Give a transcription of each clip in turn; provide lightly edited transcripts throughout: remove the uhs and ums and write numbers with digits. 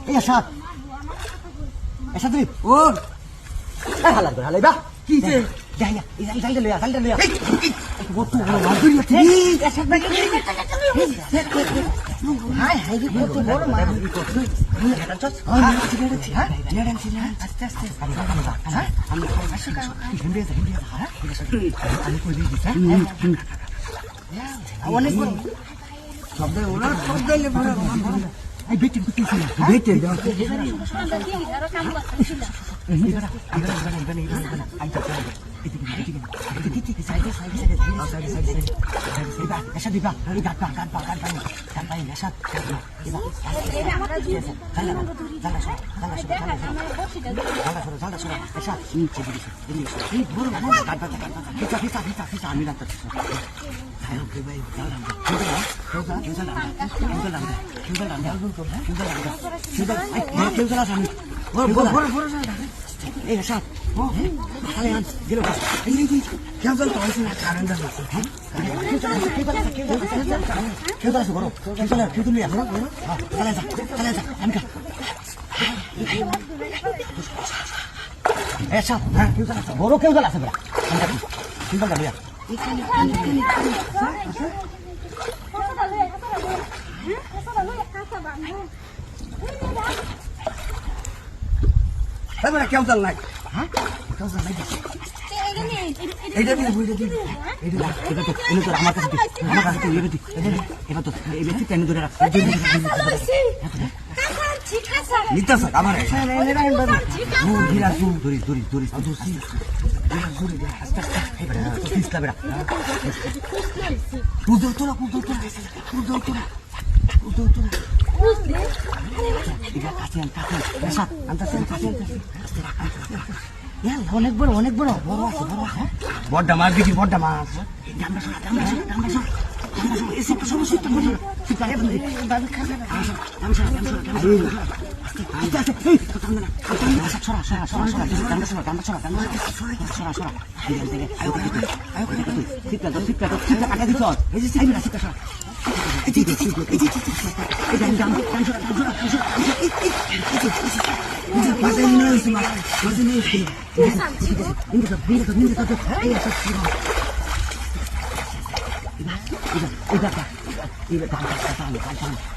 এই এসাদ এসাদ তুই ও হালা করে হালাই বা কি যে যাই যা এই জালটা লইয়া ও তো মাছ ধরি আছে এসাদ ভাই হাই হাই রে কত বড় মাছ ধরি কত আমি হাঁটা চল হ্যাঁ নেড়ান ছিল আস্তে আস্তে হ্যাঁ আমি আসি কা হিন্দি হ্যাঁ আমি কই দিই হ্যাঁ অনেক শব্দ ওরা শব্দ এলে বড় এই বেটি কুতিছিল বেটি দাও আরো কাম করছিল এবারে আই তো এদিকে সাইডে এসা দিবা এই গাট পাই এসা এবা এটা আমরা দিয়ে জালা সরা এসা নিচে দিছি এই বড় গাট ফিসা আমি রাখতে আয় ওকে ভাই জালা এই এসা আরে আন গেল এই কেমন তো আছে না কারণ দা হ্যাঁ কেউ তো বড় কেউ তো নিয়ে আসো চলে যা আমকা এসা হ্যাঁ কেউ তো বড় কেউ তো আছে বড় আমকা কেউ তো লইয়া এবারে কেউ চল নাই হ্যাঁ কেউ চল নাই এইটা দিই এইটা তো এনে তো আমার কাছে এবার তো এই ব্যক্তি টেনে ধরে রাখ নিতা স্যার আমার ধরি আস্তে এবারে পিছলা বেড়া পুজো তোরা অনেক বড় বড় মাছ দেখি বড় মাছ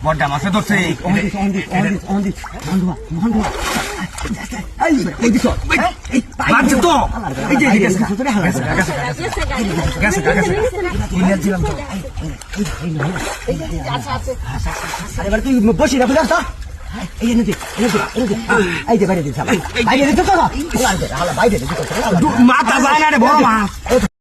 বড় মাছে ধরছে এবার তুই বসি না বুঝাস এই বাইরে দিতে মাথা যায় না রে বড় মাছ